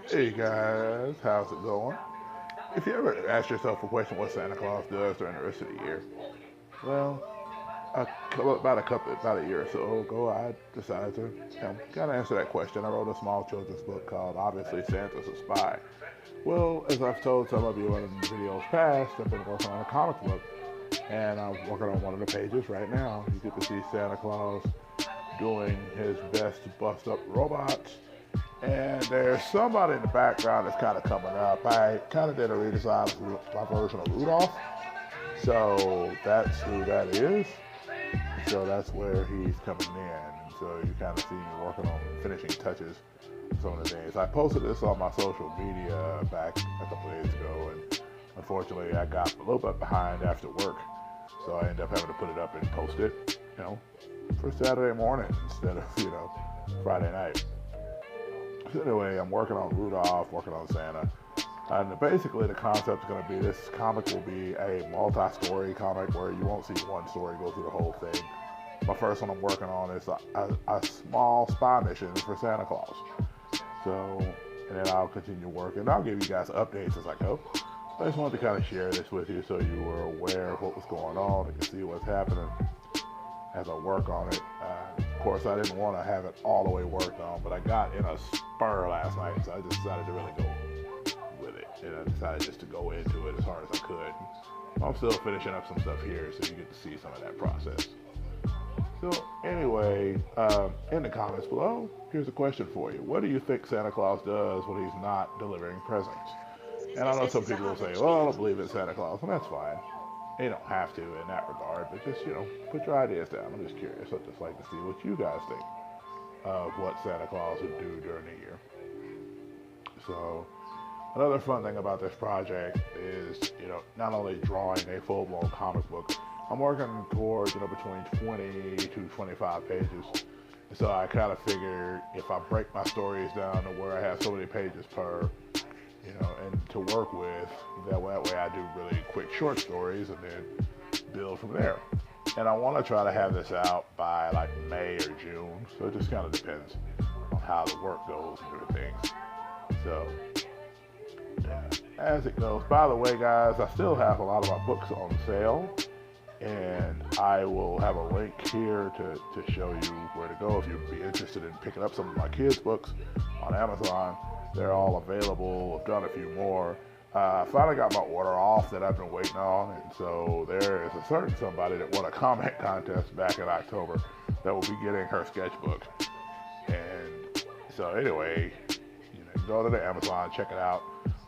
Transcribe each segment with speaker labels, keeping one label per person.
Speaker 1: Hey guys, how's it going? If you ever ask yourself a question what Santa Claus does during the rest of the year, well, about a year or so ago, I decided to kind of answer that question. I wrote a small children's book called Obviously Santa's a Spy. Well, as I've told some of you in videos past, I've been working on a comic book, and I'm working on one of the pages right now. You get to see Santa Claus doing his best to bust up robots. And there's somebody in the background that's kind of coming up. I kind of did a redesign of my version of Rudolph. So that's who that is. So that's where he's coming in. And so you kind of see me working on finishing touches some of the things. I posted this on my social media back a couple of days ago, and unfortunately I got a little bit behind after work. So I ended up having to put it up and post it, for Saturday morning instead of, Friday night. So anyway, I'm working on Rudolph, working on Santa. And basically the concept is going to be this comic will be a multi-story comic where you won't see one story go through the whole thing. My first one I'm working on is a small spy mission for Santa Claus. So, and then I'll continue working. I'll give you guys updates as I go. I just wanted to kind of share this with you so you were aware of what was going on and can see what's happening as I work on it. Of course, I didn't want to have it all the way worked on, but I got in a spur last night, so I just decided to really go with it. And I decided just to go into it as hard as I could. I'm still finishing up some stuff here, so you get to see some of that process. So anyway, in the comments below, here's a question for you. What do you think Santa Claus does when he's not delivering presents? And I know some people will say, well, I don't believe in Santa Claus, and that's fine. You don't have to in that regard, but just, put your ideas down. I'm just curious. I'd just like to see what you guys think of what Santa Claus would do during the year. So, another fun thing about this project is, not only drawing a full-blown comic book, I'm working towards, between 20 to 25 pages. So I kind of figured if I break my stories down to where I have so many pages per, and to work with, that way I do really quick short stories and then build from there. And I want to try to have this out by like May or June, so it just kind of depends on how the work goes and different things. So, yeah, as it goes. By the way, guys, I still have a lot of my books on sale, and I will have a link here to show you where to go if you'd be interested in picking up some of my kids' books on Amazon. They're all available. I've done a few more. I finally got my order off that I've been waiting on, and so there is a certain somebody that won a comic contest back in October that will be getting her sketchbook. And so anyway, go to the Amazon, check it out.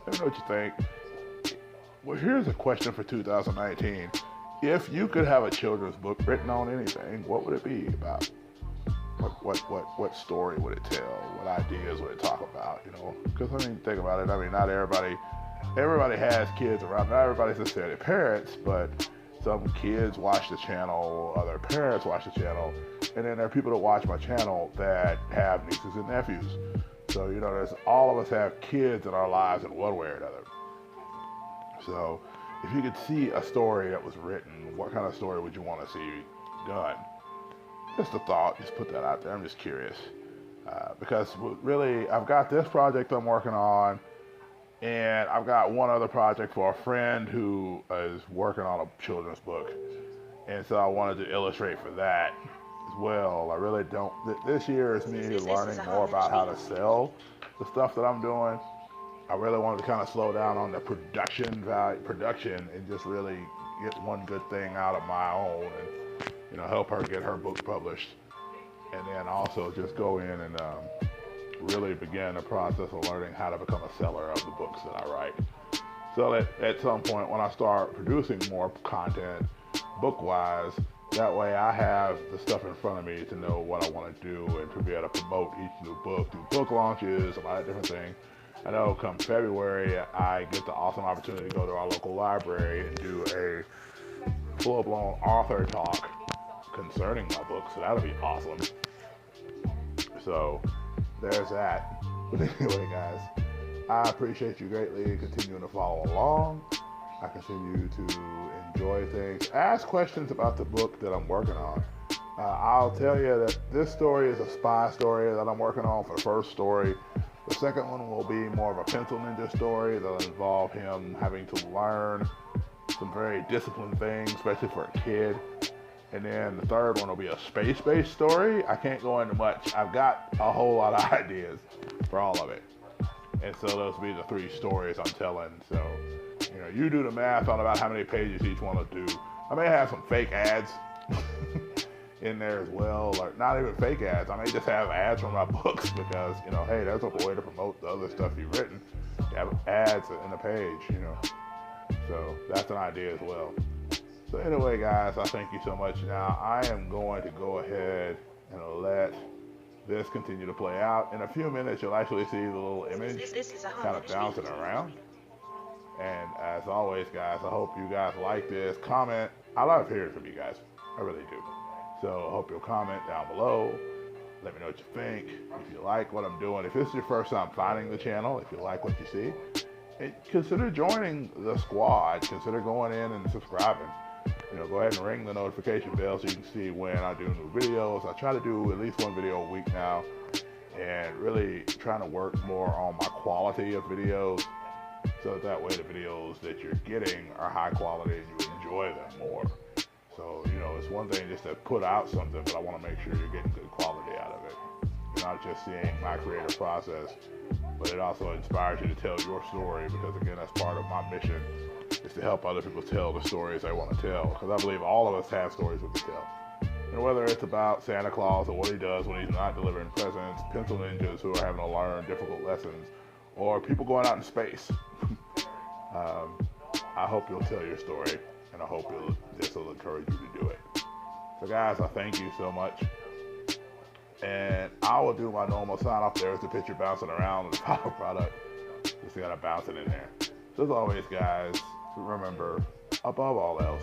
Speaker 1: Let me know what you think. Well, here's a question for 2019. If you could have a children's book written on anything, what would it be about? What story would it tell? What ideas would it talk about? Because think about it. Not everybody has kids around. Not everybody's necessarily parents, but some kids watch the channel, other parents watch the channel, and then there are people that watch my channel that have nieces and nephews. So there's all of us have kids in our lives in one way or another. So if you could see a story that was written, what kind of story would you want to see done? Just a thought, just put that out there. I'm just curious. Because really, I've got this project I'm working on, and I've got one other project for a friend who is working on a children's book. And so I wanted to illustrate for that as well. I really don't. This year is me learning more about how to sell the stuff that I'm doing. I really wanted to kind of slow down on the production and just really get one good thing out of my own and help her get her book published, and then also just go in and really begin the process of learning how to become a seller of the books that I write. So that at some point when I start producing more content book-wise, that way I have the stuff in front of me to know what I want to do and to be able to promote each new book, do book launches, a lot of different things. I know come February, I get the awesome opportunity to go to our local library and do a full-blown author talk concerning my book, so that'll be awesome. So there's that. But anyway, guys, I appreciate you greatly continuing to follow along. I continue to enjoy things. Ask questions about the book that I'm working on. I'll tell you that this story is a spy story that I'm working on for the first story. The second one will be more of a pencil ninja story that'll involve him having to learn some very disciplined things, especially for a kid. And then the third one will be a space-based story. I can't go into much. I've got a whole lot of ideas for all of it. And so those will be the 3 stories I'm telling. So, you do the math on about how many pages each one will do. I may have some fake ads in there as well, or not even fake ads. I may just have ads from my books because, hey, that's a way to promote the other stuff you've written. You have ads in the page, So that's an idea as well. So anyway, guys, I thank you so much. Now, I am going to go ahead and let this continue to play out. In a few minutes, you'll actually see the little image kind of bouncing around. And as always, guys, I hope you guys like this. Comment. I love hearing from you guys. I really do. So I hope you'll comment down below. Let me know what you think. If you like what I'm doing, if this is your first time finding the channel, if you like what you see, consider joining the squad. Consider going in and subscribing. Go ahead and ring the notification bell so you can see when I do new videos. I try to do at least one video a week now, and really trying to work more on my quality of videos, so that way the videos that you're getting are high quality and you enjoy them more. So, it's one thing just to put out something, but I want to make sure you're getting good quality out of it. You're not just seeing my creative process, but it also inspires you to tell your story, because again, that's part of my mission, is to help other people tell the stories they want to tell, because I believe all of us have stories we can tell. Whether it's about Santa Claus or what he does when he's not delivering presents, pencil ninjas who are having to learn difficult lessons, or people going out in space. I hope you'll tell your story, and I hope this will encourage you to do it. So guys, I thank you so much. And I will do my normal sign off. There's the picture bouncing around the final product. Just gotta bounce it in there. So as always, guys, remember, above all else,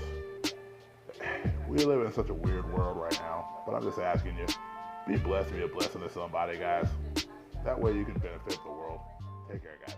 Speaker 1: we live in such a weird world right now, but I'm just asking you, be blessed, be a blessing to somebody, guys. That way you can benefit the world. Take care, guys.